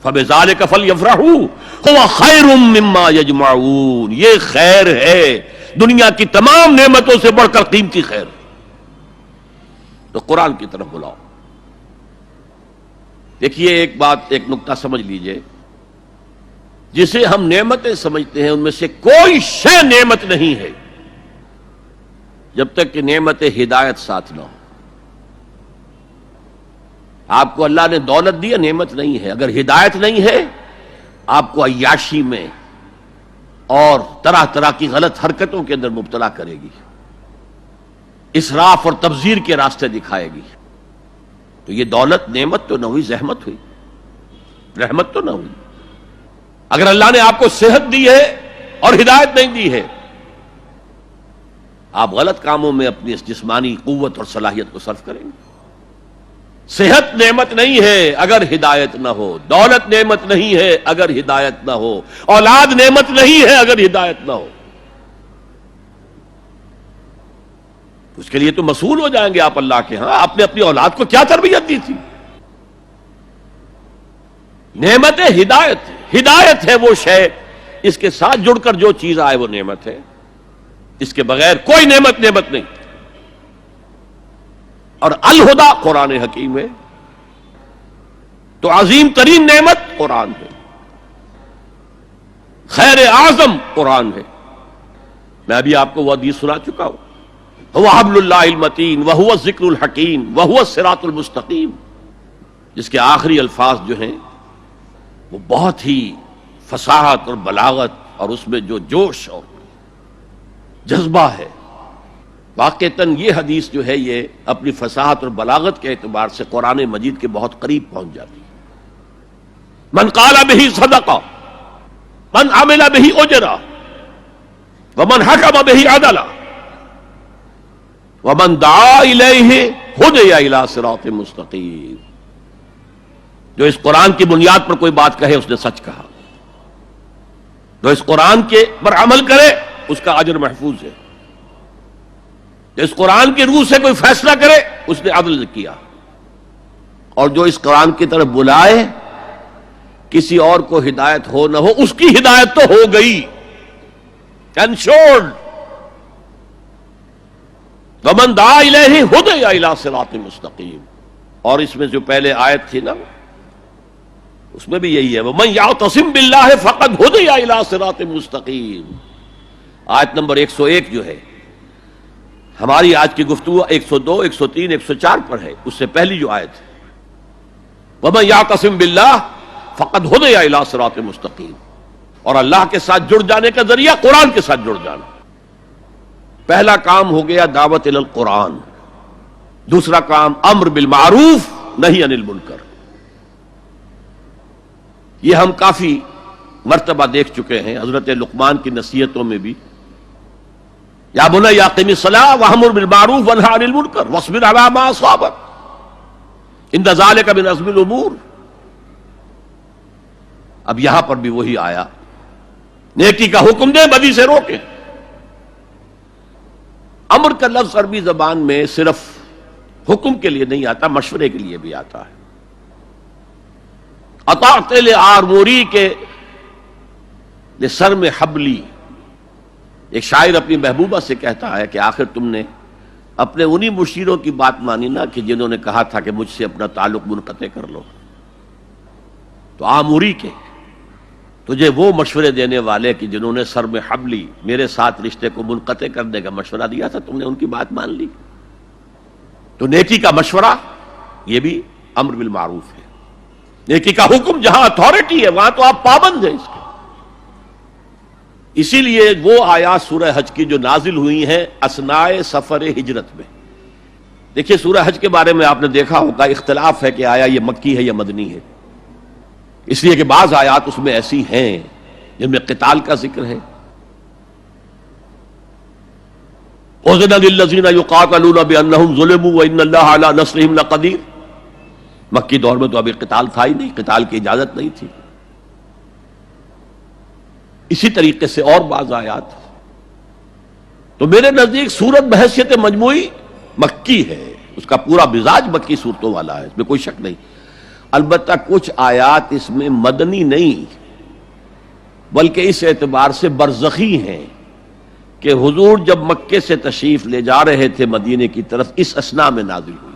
فَبِذَلِكَ فَلْيَفْرَحُوا هُوَ خَيْرٌ مِّمَّا يَجْمَعُونَ، یہ خیر ہے، دنیا کی تمام نعمتوں سے بڑھ کر قیمتی خیر۔ تو قرآن کی طرف بلاؤ۔ دیکھیے ایک بات، ایک نقطہ سمجھ لیجئے، جسے ہم نعمتیں سمجھتے ہیں ان میں سے کوئی شے نعمت نہیں ہے جب تک کہ نعمت ہدایت ساتھ نہ ہو۔ آپ کو اللہ نے دولت دی، نعمت نہیں ہے، اگر ہدایت نہیں ہے آپ کو عیاشی میں اور طرح طرح کی غلط حرکتوں کے اندر مبتلا کرے گی، اسراف اور تبذیر کے راستے دکھائے گی۔ تو یہ دولت نعمت تو نہ ہوئی، زحمت ہوئی، رحمت تو نہ ہوئی۔ اگر اللہ نے آپ کو صحت دی ہے اور ہدایت نہیں دی ہے، آپ غلط کاموں میں اپنی اس جسمانی قوت اور صلاحیت کو صرف کریں گے۔ صحت نعمت نہیں ہے اگر ہدایت نہ ہو، دولت نعمت نہیں ہے اگر ہدایت نہ ہو، اولاد نعمت نہیں ہے اگر ہدایت نہ ہو۔ اس کے لیے تو مسئول ہو جائیں گے آپ اللہ کے ہاں۔ آپ نے اپنی اولاد کو کیا تربیت دی تھی؟ نعمت ہدایت، ہدایت ہے وہ شے، اس کے ساتھ جڑ کر جو چیز آئے وہ نعمت ہے، اس کے بغیر کوئی نعمت نہیں۔ اور الہدا قرآن حکیم ہے، تو عظیم ترین نعمت قرآن ہے، خیر اعظم قرآن ہے۔ میں ابھی آپ کو وہ حدیث سنا چکا ہوں، هو حبل اللہ المتین وهو الذکر الحکیم وهو الصراط المستقیم، جس کے آخری الفاظ جو ہیں وہ بہت ہی فصاحت اور بلاغت اور اس میں جو جوش اور جذبہ ہے، واقعتاً یہ حدیث جو ہے یہ اپنی فصاحت اور بلاغت کے اعتبار سے قرآن مجید کے بہت قریب پہنچ جاتی ہے۔ من قال به صدق، من عمل به اجر، ومن حکم به عدل، ومن دعا الیہ ہدی الی صراط مستقیم۔ جو اس قرآن کی بنیاد پر کوئی بات کہے اس نے سچ کہا، جو اس قرآن کے پر عمل کرے اس کا اجر محفوظ ہے، جو اس قرآن کی روح سے کوئی فیصلہ کرے اس نے عدل کیا، اور جو اس قرآن کی طرف بلائے کسی اور کو ہدایت ہو نہ ہو اس کی ہدایت تو ہو گئی، انشورڈ۔ ومن دعا الیہ ہدی الی صراط مستقیم۔ اور اس میں جو پہلے آیت تھی نا اس میں بھی یہی ہے، ومن یعتصم باللہ فقد ہدی الی صراط مستقیم۔ آیت نمبر 101 جو ہے، ہماری آج کی گفتگو 102، 103، 104 پر ہے، اس سے پہلی جو آیت ہے وَمَن يَعْتَصِم بِاللَّهِ فَقَدْ هُدِيَ إِلَىٰ صِرَاطٍ مُسْتَقِيمٍ۔ اور اللہ کے ساتھ جڑ جانے کا ذریعہ قرآن کے ساتھ جڑ جانا۔ پہلا کام ہو گیا دعوت الی القرآن، دوسرا کام امر بالمعروف نہی عن المنکر۔ یہ ہم کافی مرتبہ دیکھ چکے ہیں حضرت لقمان کی نصیحتوں میں بھی، یا بنی اقم الصلاۃ وامر بالمعروف وانھِ عن المنکر واصبر علی ما اصابک ان ذلک من عزم الامور۔ اب یہاں پر بھی وہی آیا، نیکی کا حکم دے، بدی سے روکے۔ امر کا لفظ عربی زبان میں صرف حکم کے لیے نہیں آتا، مشورے کے لیے بھی آتا ہے۔ اطاعت لآمری کے لسر میں حبلی، ایک شاعر اپنی محبوبہ سے کہتا ہے کہ آخر تم نے اپنے انہی مشیروں کی بات مانی نا کہ جنہوں نے کہا تھا کہ مجھ سے اپنا تعلق منقطع کر لو، تو آموری کے تجھے وہ مشورے دینے والے کہ جنہوں نے سر میں حبلی میرے ساتھ رشتے کو منقطع کرنے کا مشورہ دیا تھا، تم نے ان کی بات مان لی۔ تو نیکی کا مشورہ یہ بھی امر بالمعروف ہے، نیکی کا حکم جہاں اتھارٹی ہے وہاں تو آپ پابند ہیں اس کے۔ اسی لیے وہ آیات سورہ حج کی جو نازل ہوئی ہیں اثناء سفر ہجرت میں، دیکھیے سورہ حج کے بارے میں آپ نے دیکھا ہوگا اختلاف ہے کہ آیا یہ مکی ہے یا مدنی ہے، اس لیے کہ بعض آیات اس میں ایسی ہیں جن میں قتال کا ذکر ہے۔ اذن للذین یقاتلون بانہم ظلموا وان اللہ علی نصرہم لقدیر۔ مکی دور میں تو ابھی قتال تھا ہی نہیں، قتال کی اجازت نہیں تھی۔ اسی طریقے سے اور بعض آیات، تو میرے نزدیک سورت بحیثیت مجموعی مکی ہے، اس کا پورا مزاج مکی صورتوں والا ہے، اس میں کوئی شک نہیں۔ البتہ کچھ آیات اس میں مدنی نہیں بلکہ اس اعتبار سے برزخی ہیں کہ حضور جب مکے سے تشریف لے جا رہے تھے مدینے کی طرف اس اثناء میں نازل ہوئی.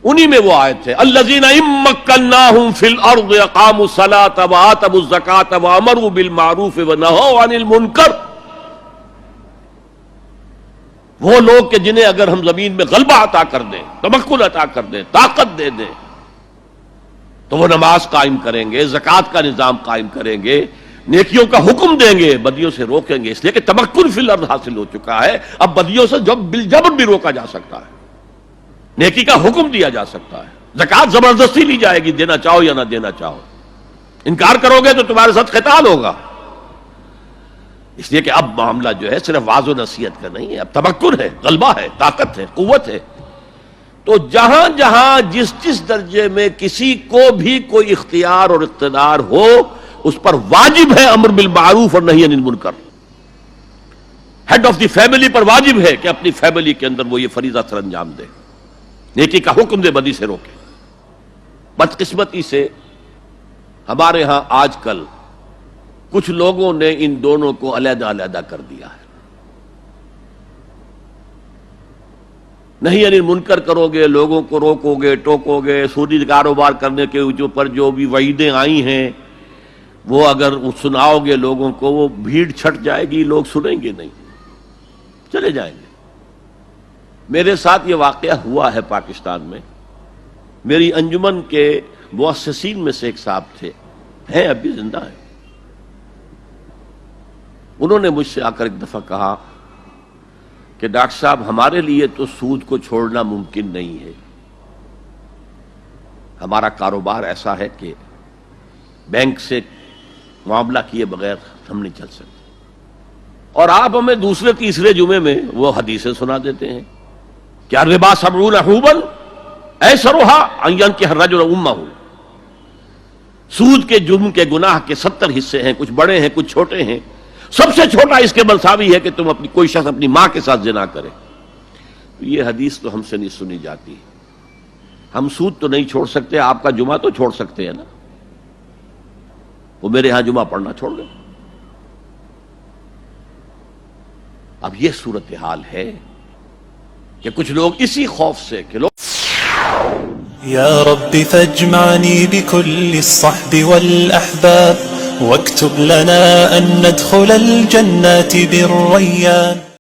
انہی میں وہ آیت ہے الذین ان مکناہم فی الارض اقاموا الصلاۃ وآتوا الزکاۃ وامروا بالمعروف ونہوا عن المنکر. وہ لوگ کہ جنہیں اگر ہم زمین میں غلبہ عطا کر دیں، تمکن عطا کر دیں، طاقت دے دیں، تو وہ نماز قائم کریں گے، زکوٰۃ کا نظام قائم کریں گے، نیکیوں کا حکم دیں گے، بدیوں سے روکیں گے. اس لیے کہ تمکن فی الارض حاصل ہو چکا ہے، اب بدیوں سے جب بالجبر بھی روکا جا سکتا ہے، نیکی کا حکم دیا جا سکتا ہے. زکوٰۃ زبردستی لی جائے گی، دینا چاہو یا نہ دینا چاہو. انکار کرو گے تو تمہارے ساتھ قتال ہوگا. اس لیے کہ اب معاملہ جو ہے صرف واعظ و نصیحت کا نہیں ہے، اب تمکن ہے، غلبہ ہے، طاقت ہے، قوت ہے. تو جہاں جہاں جس جس درجے میں کسی کو بھی کوئی اختیار اور اقتدار ہو، اس پر واجب ہے امر بالمعروف اور نہی عن المنکر. ہیڈ آف دی فیملی پر واجب ہے کہ اپنی فیملی کے اندر وہ یہ فریضہ سر انجام دے، نیکی کا حکم دے، بدی سے روکے. بدقسمتی سے ہمارے ہاں آج کل کچھ لوگوں نے ان دونوں کو علیحدہ علیحدہ کر دیا ہے. نہیں یعنی منکر کرو گے، لوگوں کو روکو گے، ٹوکو گے، سودی کاروبار کرنے کے اوپر جو بھی وعیدیں آئی ہیں وہ اگر سناؤ گے لوگوں کو، وہ بھیڑ چھٹ جائے گی، لوگ سنیں گے نہیں، چلے جائیں گے. میرے ساتھ یہ واقعہ ہوا ہے پاکستان میں. میری انجمن کے مؤسسین میں سے ایک صاحب تھے، ہیں اب بھی زندہ ہیں. انہوں نے مجھ سے آ کر ایک دفعہ کہا کہ ڈاکٹر صاحب ہمارے لیے تو سود کو چھوڑنا ممکن نہیں ہے، ہمارا کاروبار ایسا ہے کہ بینک سے معاملہ کیے بغیر ہم نہیں چل سکتے، اور آپ ہمیں دوسرے تیسرے جمعے میں وہ حدیثیں سنا دیتے ہیں کہ الربا 70 حوبا ایسرھا ان ينكح الرجل امہ. سود کے جرم کے گناہ کے 70 حصے ہیں، کچھ بڑے ہیں کچھ چھوٹے ہیں. سب سے چھوٹا اس کے مساوی ہے کہ تم کوئی شخص اپنی ماں کے ساتھ زنا کرے. یہ حدیث تو ہم سے نہیں سنی جاتی. ہم سود تو نہیں چھوڑ سکتے، آپ کا جمعہ تو چھوڑ سکتے ہیں نا. وہ میرے ہاں جمعہ پڑھنا چھوڑ دیں. اب یہ صورتحال ہے کہ کچھ لوگ اسی خوف سے کہ لوگ یا رب فاجمعنی بكل الصحب والأحباب واكتب لنا أن ندخل الجنات بالريان.